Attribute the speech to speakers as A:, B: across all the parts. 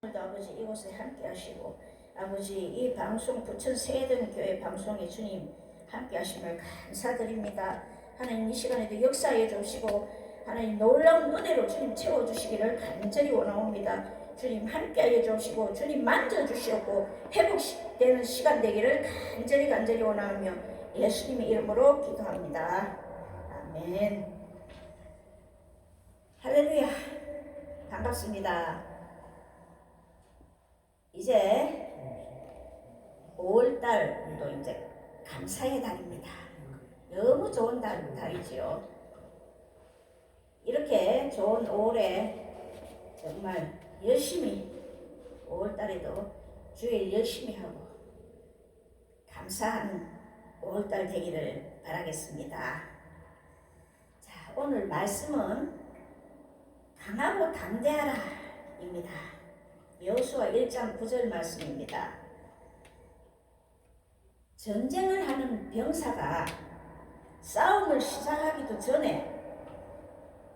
A: 오늘도 아버지 이곳에 함께 하시고 아버지 이 방송 부천 세등교회 방송에 주님 함께 하심을 감사드립니다. 하나님 이 시간에도 역사해 주시고 하나님 놀라운 은혜로 주님 채워주시기를 간절히 원하옵니다. 주님 함께하여 주시고 주님 만져주시고 회복되는 시간 되기를 간절히 원하며 예수님의 이름으로 기도합니다. 아멘. 할렐루야. 반갑습니다. 이제 5월달도 이제 감사의 달입니다. 너무 좋은 달이지요. 이렇게 좋은 5월에 정말 열심히 5월달에도 주일 열심히 하고 감사하는 5월달 되기를 바라겠습니다. 자, 오늘 말씀은 강하고 담대하라 입니다. 여호수아 1장 9절 말씀입니다. 전쟁을 하는 병사가 싸움을 시작하기도 전에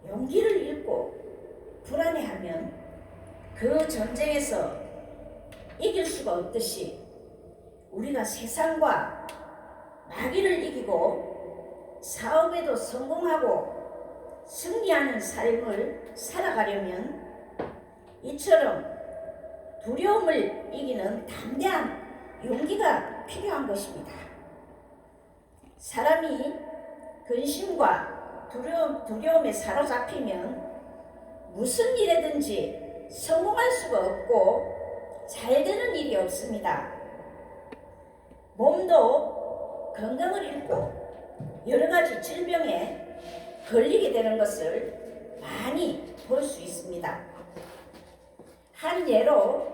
A: 용기를 잃고 불안해하면 그 전쟁에서 이길 수가 없듯이 우리가 세상과 마귀를 이기고 사업에도 성공하고 승리하는 삶을 살아가려면 이처럼 두려움을 이기는 담대한 용기가 필요한 것입니다. 사람이 근심과 두려움에 사로잡히면 무슨 일에든지 성공할 수가 없고 잘 되는 일이 없습니다. 몸도 건강을 잃고 여러 가지 질병에 걸리게 되는 것을 많이 볼 수 있습니다. 한 예로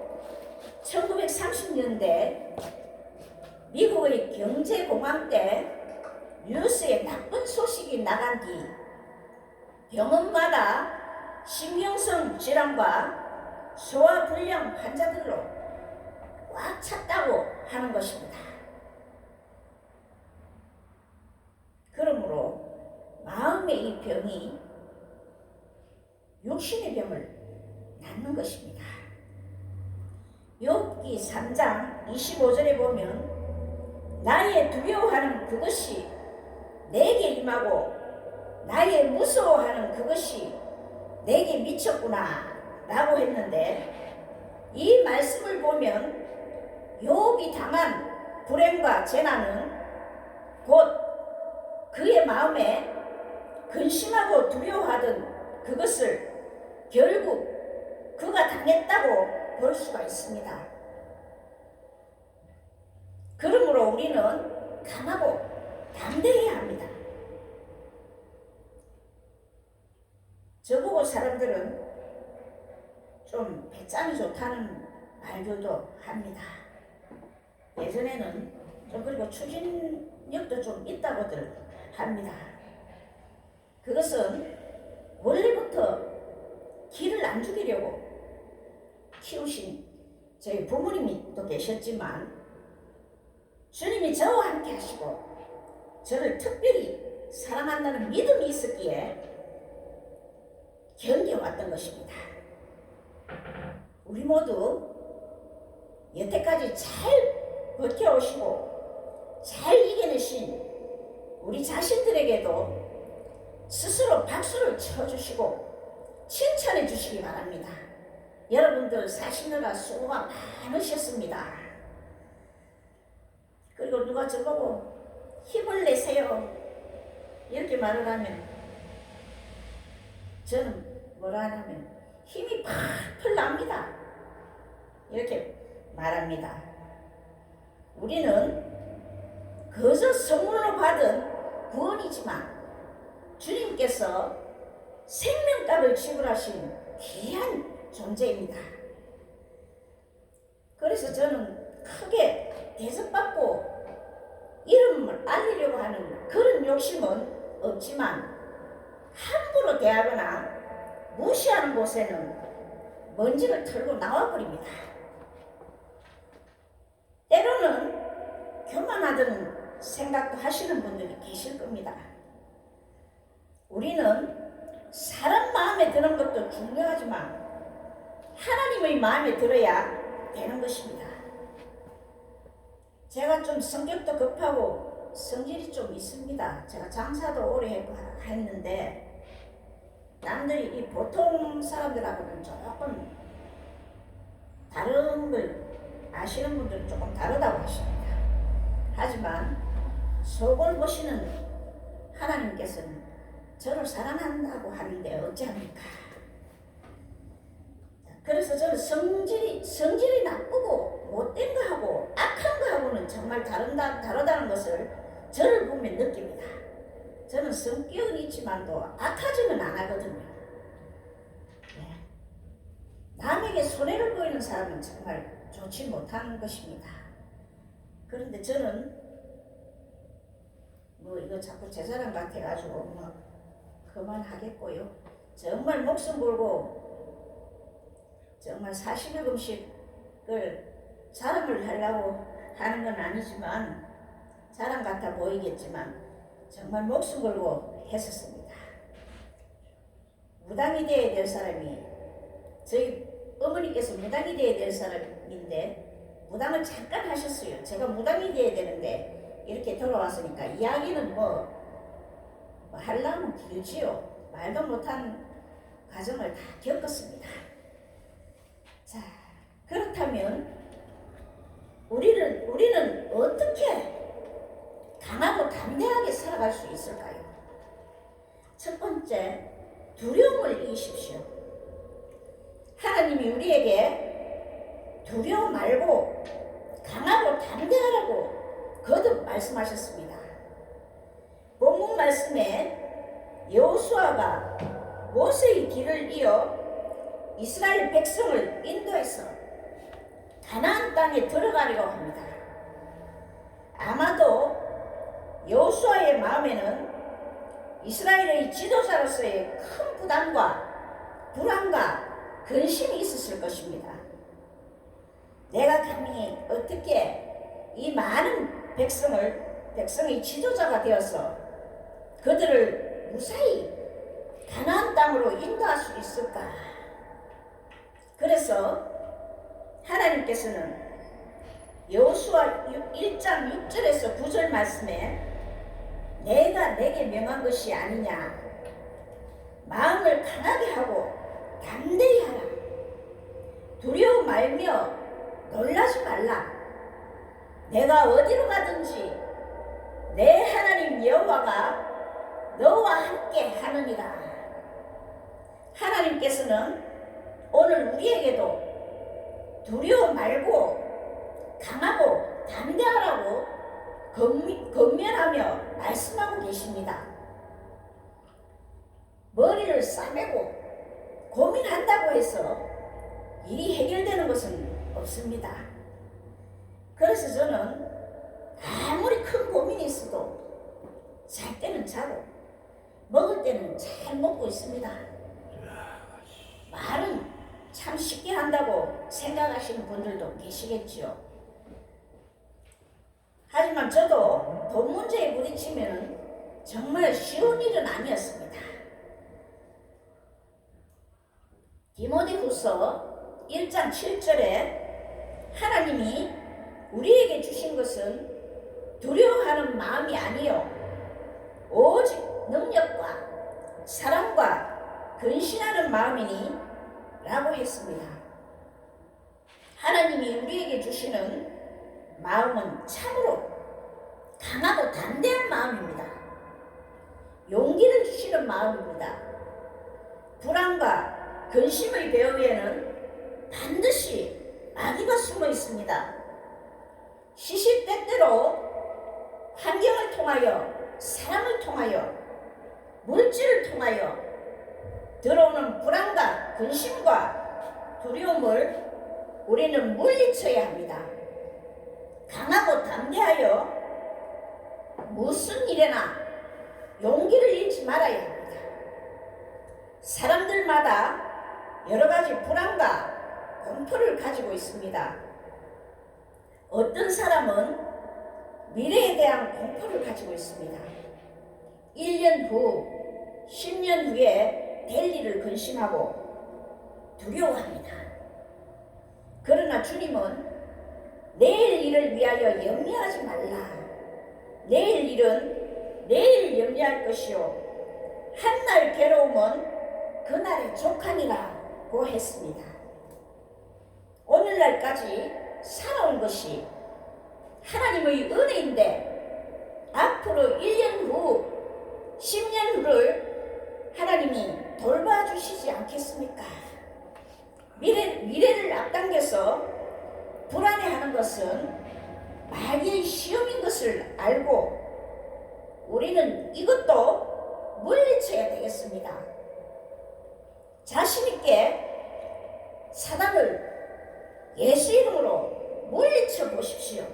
A: 1930년대 미국의 경제공황 때 뉴스에 나쁜 소식이 나간 뒤 병원마다 신경성 질환과 소화불량 환자들로 꽉 찼다고 하는 것입니다. 그러므로 마음의 이 병이 육신의 병을 낳는 것입니다. 욥기 3장 25절에 보면 나의 두려워하는 그것이 내게 임하고 나의 무서워하는 그것이 내게 미쳤구나 라고 했는데 이 말씀을 보면 욥이 당한 불행과 재난은 곧 그의 마음에 근심하고 두려워하던 그것을 결국 그가 당했다고 볼 수가 있습니다. 그러므로 우리는 강하고 담대해야 합니다. 저보고 사람들은 좀 배짱이 좋다는 말들도 합니다. 예전에는 좀 그리고 추진력도 좀 있다고들 합니다. 그것은 원래부터 기를 안 죽이려고 키우신 저희 부모님이 또 계셨지만 주님이 저와 함께 하시고 저를 특별히 사랑한다는 믿음이 있었기에 견뎌왔던 것입니다. 우리 모두 여태까지 잘 버텨오시고 잘 이겨내신 우리 자신들에게도 스스로 박수를 쳐주시고 칭찬해 주시기 바랍니다. 여러분들 사시느라 수고가 많으셨습니다. 그리고 누가 저보고 힘을 내세요 이렇게 말을 하면 저는 뭐라 하냐면 힘이 팍팍 납니다 이렇게 말합니다. 우리는 그저 선물로 받은 구원이지만 주님께서 생명값을 지불하신 귀한 존재입니다. 그래서 저는 크게 대접받고 이름을 알리려고 하는 그런 욕심은 없지만 함부로 대하거나 무시하는 곳에는 먼지를 털고 나와버립니다. 때로는 교만하다는 생각도 하시는 분들이 계실 겁니다. 우리는 사람 마음에 드는 것도 중요하지만 하나님의 마음에 들어야 되는 것입니다. 제가 좀 성격도 급하고 성질이 좀 있습니다. 제가 장사도 오래 했는데 남들이 이 보통 사람들하고는 조금 다른 걸 아시는 분들은 조금 다르다고 하십니다. 하지만 속을 보시는 하나님께서는 저를 사랑한다고 하는데 어찌합니까? 그래서 저는 성질이 나쁘고 못된 거하고 악한 거하고는 정말 다르다는 것을 저를 보면 느낍니다. 저는 성격은 있지만도 악하지는 안 하거든요. 네. 남에게 손해를 보이는 사람은 정말 좋지 못한 것입니다. 그런데 저는 이거 자꾸 제 사람 같아가지고 그만하겠고요. 정말 목숨 걸고 정말 40일 금식을 자랑을 하려고 하는 건 아니지만 자랑 같아 보이겠지만 정말 목숨 걸고 했었습니다. 무당이 되어야 될 사람이 저희 어머니께서 무당이 되어야 될 사람인데 무당을 잠깐 하셨어요. 제가 무당이 되어야 되는데 이렇게 돌아왔으니까 이야기는 하려면 길지요. 말도 못한 과정을 다 겪었습니다. 자, 그렇다면 우리는 어떻게 강하고 담대하게 살아갈 수 있을까요? 첫 번째, 두려움을 이기십시오. 하나님이 우리에게 두려워 말고 강하고 담대하라고 거듭 말씀하셨습니다. 본문 말씀에 여호수아가 모세의 길을 이어 이스라엘 백성을 인도해서 가나안 땅에 들어가려고 합니다. 아마도 여호수아의 마음에는 이스라엘의 지도자로서의 큰 부담과 불안과 근심이 있었을 것입니다. 내가 감히 어떻게 이 많은 백성의 지도자가 되어서 그들을 무사히 가나안 땅으로 인도할 수 있을까? 그래서 하나님께서는 여호수아 1장 6절에서 9절 말씀에 내가 내게 명한 것이 아니냐, 마음을 강하게 하고 담대히 하라, 두려워 말며 놀라지 말라, 내가 어디로 가든지 내 하나님 여호와가 너와 함께 하느니라. 하나님께서는 오늘 우리에게도 두려워 말고 강하고 담대하라고 건면하며 말씀하고 계십니다. 머리를 싸매고 고민한다고 해서 일이 해결되는 것은 없습니다. 그래서 저는 아무리 큰 고민이 있어도 잘 때는 자고 먹을 때는 잘 먹고 있습니다. 말은 참 쉽게 한다고 생각하시는 분들도 계시겠지요. 하지만 저도 돈 문제에 부딪히면 정말 쉬운 일은 아니었습니다. 디모데후서 1장 7절에 하나님이 우리에게 주신 것은 두려워하는 마음이 아니요 오직 능력과 사랑과 근신하는 마음이니 라고 했습니다. 하나님이 우리에게 주시는 마음은 참으로 강하고 담대한 마음입니다. 용기를 주시는 마음입니다. 불안과 근심의 배후에는 반드시 마귀가 숨어 있습니다. 시시때때로 환경을 통하여, 사람을 통하여, 물질을 통하여 들어오는 불안과 근심과 두려움을 우리는 물리쳐야 합니다. 강하고 담대하여 무슨 일에나 용기를 잃지 말아야 합니다. 사람들마다 여러 가지 불안과 공포를 가지고 있습니다. 어떤 사람은 미래에 대한 공포를 가지고 있습니다. 1년 후, 10년 후에 될 일을 근심하고 두려워합니다. 그러나 주님은 내일 일을 위하여 염려하지 말라. 내일 일은 내일 염려할 것이요 한날 괴로움은 그날의 족하니라고 했습니다. 오늘날까지 살아온 것이 하나님의 은혜인데 앞으로 1년 후, 10년 후를 하나님이 돌봐주시지 않겠습니까? 미래를 앞당겨서 불안해하는 것은 마귀의 시험인 것을 알고 우리는 이것도 물리쳐야 되겠습니다. 자신있게 사단을 예수 이름으로 물리쳐 보십시오.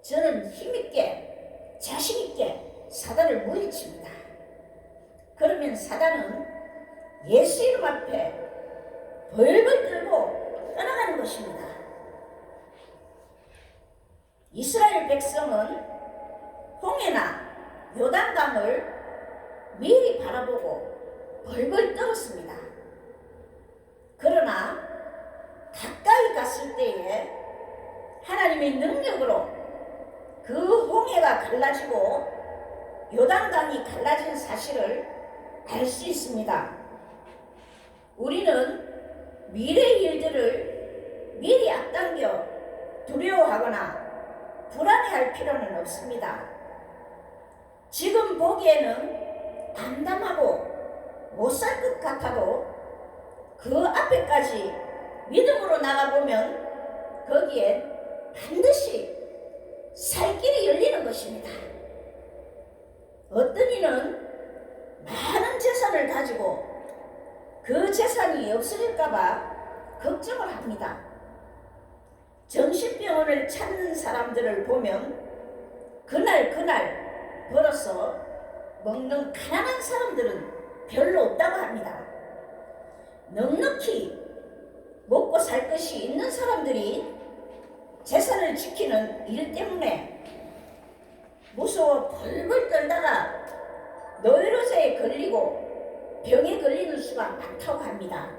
A: 저는 힘있게 자신있게 사단을 물리칩니다. 그러면 사단은 예수 이름 앞에 벌벌 떨고 떠나가는 것입니다. 이스라엘 백성은 홍해나 요단강을 미리 바라보고 벌벌 떨었습니다. 그러나 가까이 갔을 때에 하나님의 능력으로 그 홍해가 갈라지고 요단강이 갈라진 사실을 알 수 있습니다. 우리는 미래의 일들을 미리 앞당겨 두려워하거나 불안해할 필요는 없습니다. 지금 보기에는 암담하고 못 살 것 같아도 그 앞에까지 믿음으로 나가보면 거기에 반드시 살 길이 열리는 것입니다. 어떤 이는 많은 재산을 가지고 그 재산이 없어질까봐 걱정을 합니다. 정신병원을 찾는 사람들을 보면 그날 벌어서 먹는 가난한 사람들은 별로 없다고 합니다. 넉넉히 먹고 살 것이 있는 사람들이 재산을 지키는 일 때문에 무서워 벌벌 떨다가 노이로제에 걸리고 병에 걸리는 수가 많다고 합니다.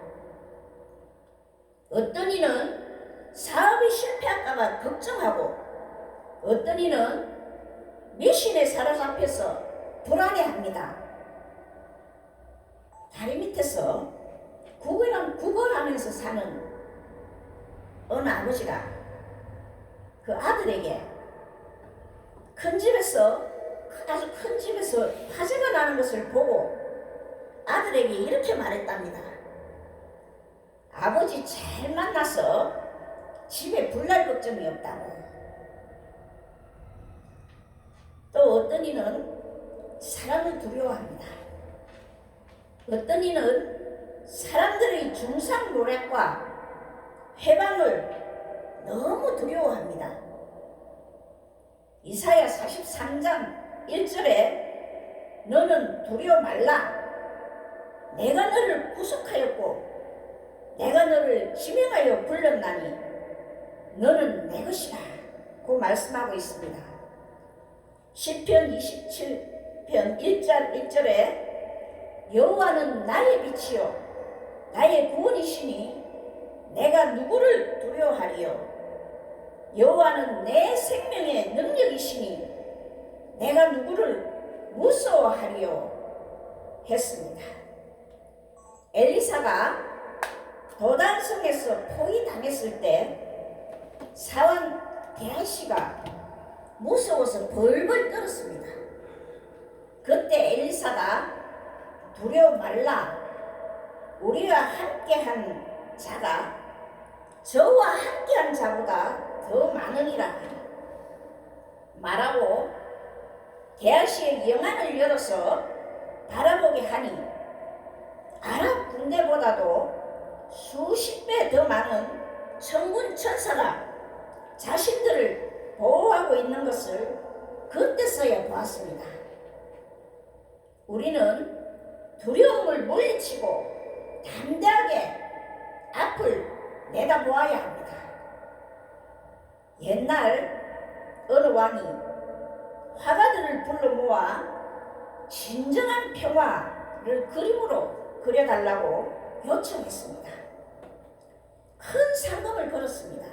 A: 어떤 이는 사업이 실패할까봐 걱정하고 어떤 이는 미신에 사로잡혀서 불안해합니다. 다리 밑에서 구걸하면서 사는 어느 아버지가 그 아들에게 아주 큰 집에서 화재가 나는 것을 보고 아들에게 이렇게 말했답니다. 아버지 잘 만나서 집에 불날 걱정이 없다고. 또 어떤 이는 사람을 두려워합니다. 어떤 이는 사람들의 중상 노략과 회방을 너무 두려워합니다. 이사야 43장 1절에 너는 두려워 말라. 내가 너를 구속하였고 내가 너를 지명하여 불렀나니 너는 내 것이라 고 말씀하고 있습니다. 시편 27편 1절에 여호와는 나의 빛이요 나의 구원이시니 내가 누구를 두려워하리요. 여호와는 내 생명의 능력이시니 내가 누구를 무서워하리요 했습니다. 엘리사가 도단성에서 포위당했을 때 사원 게하시가 무서워서 벌벌 떨었습니다. 그때 엘리사가 두려워 말라. 우리와 함께한 자가 저와 함께한 자보다 더 많으니라 말하고 게하시의 영안을 열어서 바라보게 하니 아랍 군대보다도 수십 배 더 많은 천군 천사가 자신들을 보호하고 있는 것을 그때서야 보았습니다. 우리는 두려움을 물리치고 담대하게 앞을 내다보아야 합니다. 옛날 어느 왕이 화가들을 불러 모아 진정한 평화를 그림으로 그려달라고 요청했습니다. 큰 상금을 걸었습니다.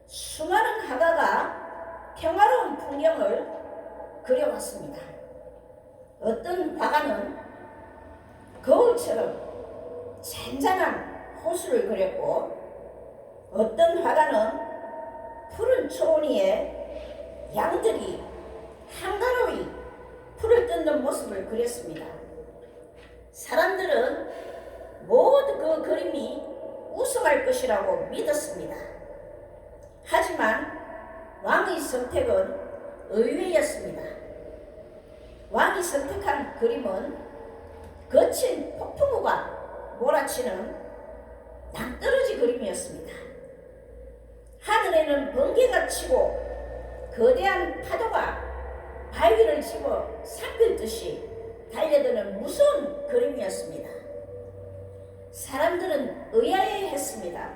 A: 수많은 화가가 평화로운 풍경을 그려왔습니다. 어떤 화가는 거울처럼 잔잔한 호수를 그렸고, 어떤 화가는 푸른 초원위에 양들이 한가로이 풀을 뜯는 모습을 그렸습니다. 사람들은 모두 그 그림이 우승할 것이라고 믿었습니다. 하지만 왕의 선택은 의외였습니다. 왕이 선택한 그림은 거친 폭풍우가 몰아치는 낭떠러지 그림이었습니다. 하늘에는 번개가 치고 거대한 파도가 바위를 집어 삼킬듯이 달려드는 무서운 그림이었습니다. 사람들은 의아해했습니다.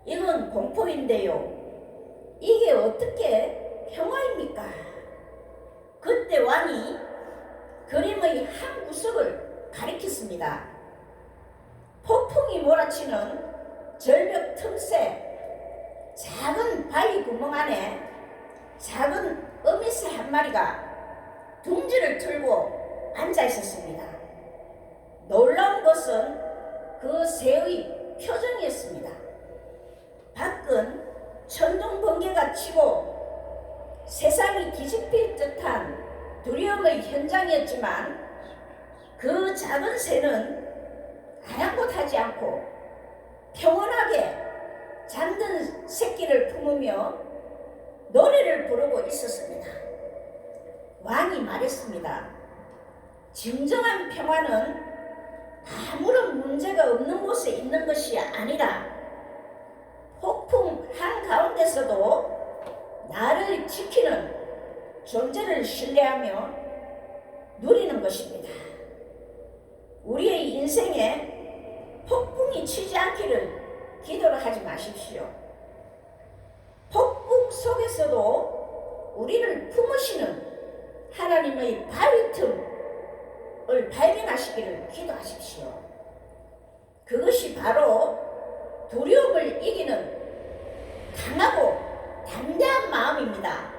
A: 이건 공포인데요. 이게 어떻게 평화입니까? 그때 왕이 그림의 한 구석을 가리켰습니다. 폭풍이 몰아치는 절벽 틈새 작은 바위 구멍 안에 작은 어미새 한 마리가 둥지를 틀고 앉아 있었습니다. 놀라운 것은 그 새의 표정이었습니다. 밖은 천둥 번개가 치고 세상이 뒤집힐 듯한 두려움의 현장이었지만, 그 작은 새는 아랑곳하지 않고 평온하게 잠든 새끼를 품으며 노래를 부르고 있었습니다. 왕이 말했습니다. 진정한 평화는 아무런 문제가 없는 곳에 있는 것이 아니라 폭풍 한가운데서도 나를 지키는 존재를 신뢰하며 누리는 것입니다. 우리의 인생에 폭풍이 치지 않기를 기도를 하지 마십시오. 폭풍 속에서도 우리를 품으시는 하나님의 바위 틈을 발견하시기를 기도하십시오. 그것이 바로 두려움을 이기는 강하고 담대한 마음입니다.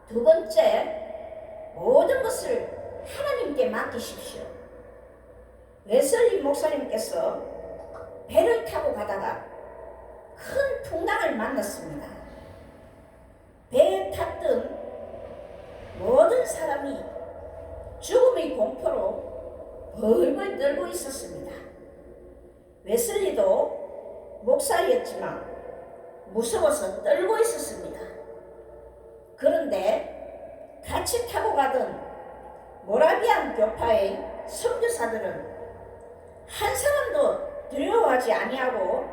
A: 두 번째, 모든 것을 하나님께 맡기십시오. 웨슬리 목사님께서 배를 타고 가다가 큰 풍랑을 만났습니다. 배에 탔던 모든 사람이 죽음의 공포로 벌벌 떨고 있었습니다. 웨슬리도 목사였지만 무서워서 떨고 있었습니다. 그런데 같이 타고 가던 모라비안 교파의 선교사들은 한 사람도 두려워하지 아니하고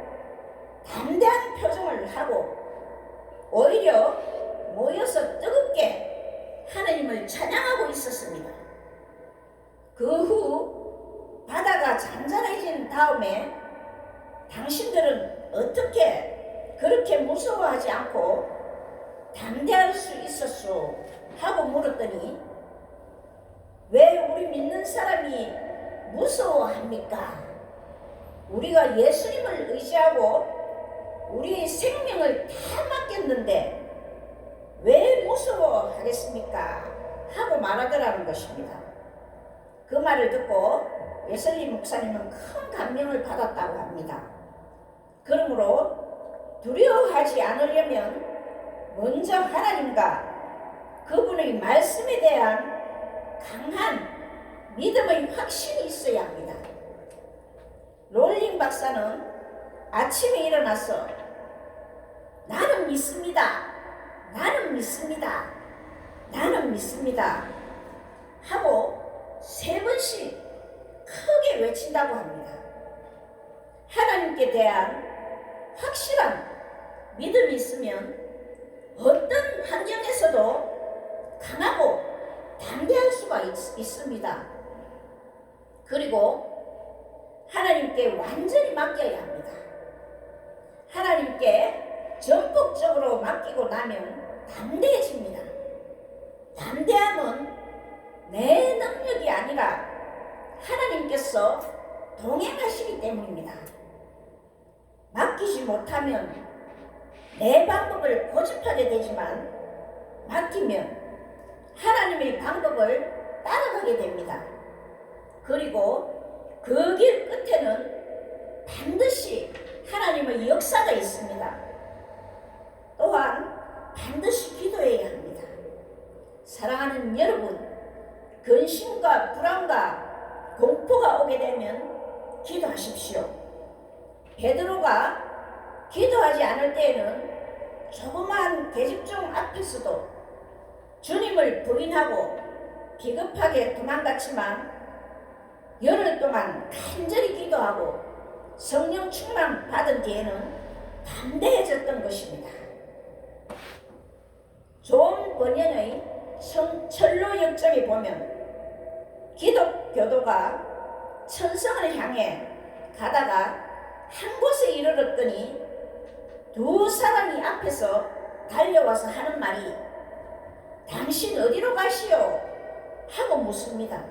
A: 담대한 표정을 하고 오히려 모여서 뜨겁게 하나님을 찬양하고 있었습니다. 그 후 바다가 잔잔해진 다음에 당신들은 어떻게 그렇게 무서워하지 않고 담대할 수 있었소? 하고 물었더니, 왜 우리 믿는 사람이 무서워합니까? 우리가 예수님을 의지하고 우리의 생명을 다 맡겼는데 왜 무서워하겠습니까? 하고 말하더라는 것입니다. 그 말을 듣고 웨슬리 목사님은 큰 감명을 받았다고 합니다. 그러므로 두려워하지 않으려면 먼저 하나님과 그분의 말씀에 대한 강한 믿음의 확신이 있어야 합니다. 롤링 박사는 아침에 일어나서 나는 믿습니다, 나는 믿습니다, 나는 믿습니다 하고 3번씩 크게 외친다고 합니다. 하나님께 대한 확실한 믿음이 있으면 어떤 환경에서도 강하고 담대할 수가 있습니다. 그리고 하나님께 완전히 맡겨야 합니다. 하나님께 전폭적으로 맡기고 나면 담대해집니다. 담대함은 내 능력이 아니라 하나님께서 동행하시기 때문입니다. 못하면 내 방법을 고집하게 되지만 맡기면 하나님의 방법을 따라가게 됩니다. 그리고 그 길 끝에는 반드시 하나님의 역사가 있습니다. 또한 반드시 기도해야 합니다. 사랑하는 여러분, 근심과 불안과 공포가 오게 되면 기도하십시오. 베드로가 기도하지 않을 때에는 조그마한 계집종 앞에서도 주님을 부인하고 비겁하게 도망갔지만 열흘 동안 간절히 기도하고 성령 충만 받은 뒤에는 담대해졌던 것입니다. 존 번연의 철로 역정에 보면 기독교도가 천성을 향해 가다가 한 곳에 이르렀더니 두 사람이 앞에서 달려와서 하는 말이 당신 어디로 가시오? 하고 묻습니다.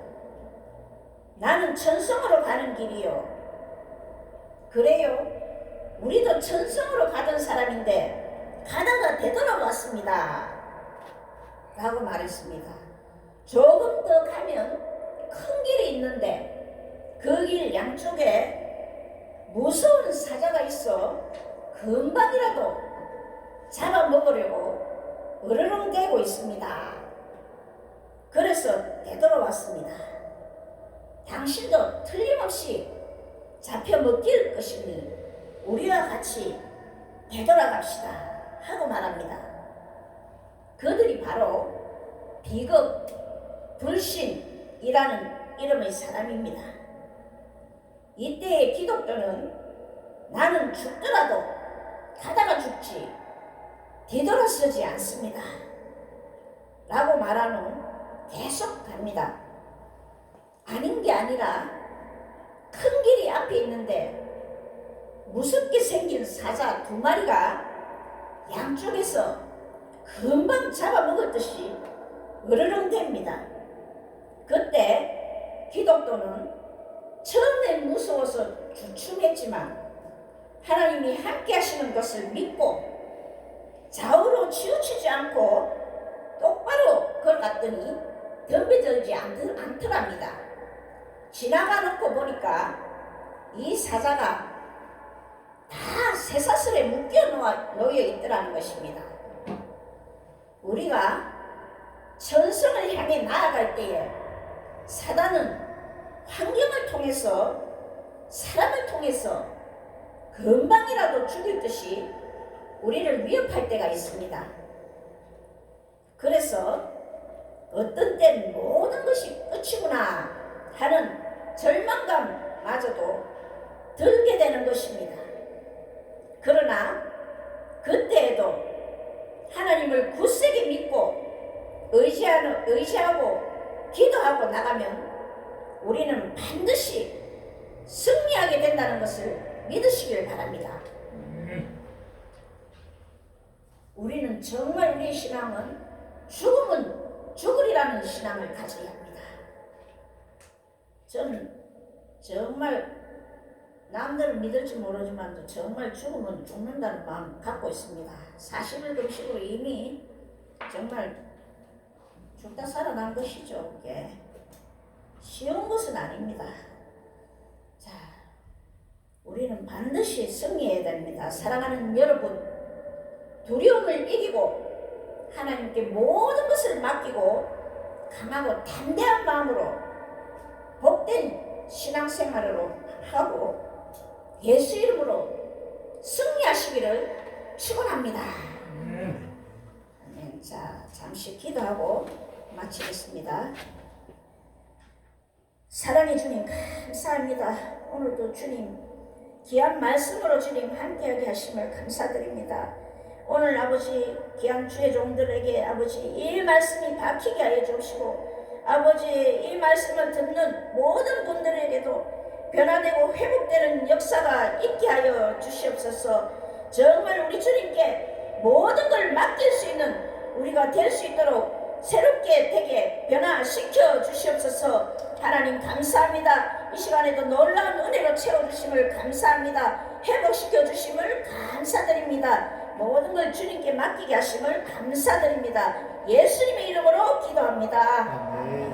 A: 나는 천성으로 가는 길이요. 그래요? 우리도 천성으로 가던 사람인데 가다가 되돌아왔습니다. 라고 말했습니다. 조금 더 가면 큰 길이 있는데 그 길 양쪽에 무서운 사자가 있어 금방이라도 잡아먹으려고 으르렁대고 있습니다. 그래서 되돌아왔습니다. 당신도 틀림없이 잡혀먹힐 것이니 우리와 같이 되돌아갑시다 하고 말합니다. 그들이 바로 비겁, 불신이라는 이름의 사람입니다. 이때의 기독교는 나는 죽더라도 가다가 죽지 뒤돌아서지 않습니다 라고 말하는 계속 갑니다. 아닌 게 아니라 큰 길이 앞에 있는데 무섭게 생긴 사자 두 마리가 양쪽에서 금방 잡아먹었듯이 으르렁댑니다. 그때 기독교는 처음엔 무서워서 주춤했지만 하나님이 함께 하시는 것을 믿고 좌우로 치우치지 않고 똑바로 걸어갔더니 덤벼들지 않더랍니다. 지나가 놓고 보니까 이 사자가 다 쇠사슬에 묶여 놓여 있더라는 것입니다. 우리가 천성을 향해 나아갈 때에 사단은 환경을 통해서 사람을 통해서 금방이라도 죽일 듯이 우리를 위협할 때가 있습니다. 그래서 어떤 땐 모든 것이 끝이구나 하는 절망감마저도 들게 되는 것입니다. 그러나 그때에도 하나님을 굳세게 믿고 의지하고 기도하고 나가면 우리는 반드시 승리하게 된다는 것을 믿으시길 바랍니다. 우리는 정말 우리의 신앙은 죽으면 죽으리라는 신앙을 가져야 합니다. 저는 정말 남들은 믿을지 모르지만 정말 죽으면 죽는다는 마음 갖고 있습니다. 40일 금식으로 이미 정말 죽다 살아난 것이죠. 그게 쉬운 것은 아닙니다. 자, 우리는 반드시 승리해야 됩니다. 사랑하는 여러분, 두려움을 이기고 하나님께 모든 것을 맡기고 강하고 담대한 마음으로 복된 신앙생활을 하고 예수 이름으로 승리하시기를 축원합니다. 자, 잠시 기도하고 마치겠습니다. 사랑의 주님 감사합니다. 오늘도 주님 귀한 말씀으로 주님 함께하게 하심을 감사드립니다. 오늘 아버지 귀한 주의 종들에게 아버지 이 말씀이 박히게 하여 주시고 아버지 이 말씀을 듣는 모든 분들에게도 변화되고 회복되는 역사가 있게 하여 주시옵소서. 정말 우리 주님께 모든 걸 맡길 수 있는 우리가 될 수 있도록 새롭게 되게 변화시켜 주시옵소서. 하나님 감사합니다. 이 시간에도 놀라운 은혜로 채워주심을 감사합니다. 회복시켜 주심을 감사합니다. 감사드립니다. 모든 걸 주님께 맡기게 하심을 감사드립니다. 예수님의 이름으로 기도합니다.